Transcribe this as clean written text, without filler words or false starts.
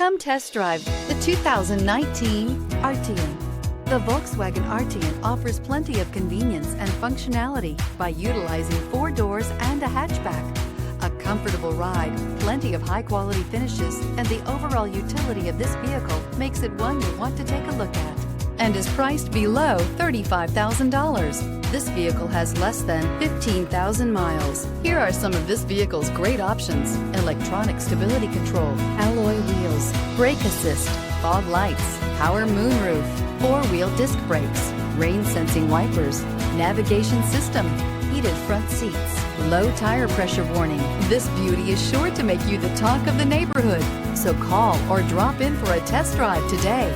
Come test drive the 2019 Arteon. The Volkswagen Arteon offers plenty of convenience and functionality by utilizing 4 doors and a hatchback. A comfortable ride, plenty of high-quality finishes, and the overall utility of this vehicle makes it one you want to take a look at, and is priced below $35,000. This vehicle has less than 15,000 miles. Here are some of this vehicle's great options: electronic stability control, alloy wheels, brake assist, fog lights, power moonroof, 4-wheel disc brakes, rain sensing wipers, navigation system, heated front seats, low tire pressure warning. This beauty is sure to make you the talk of the neighborhood. So call or drop in for a test drive today.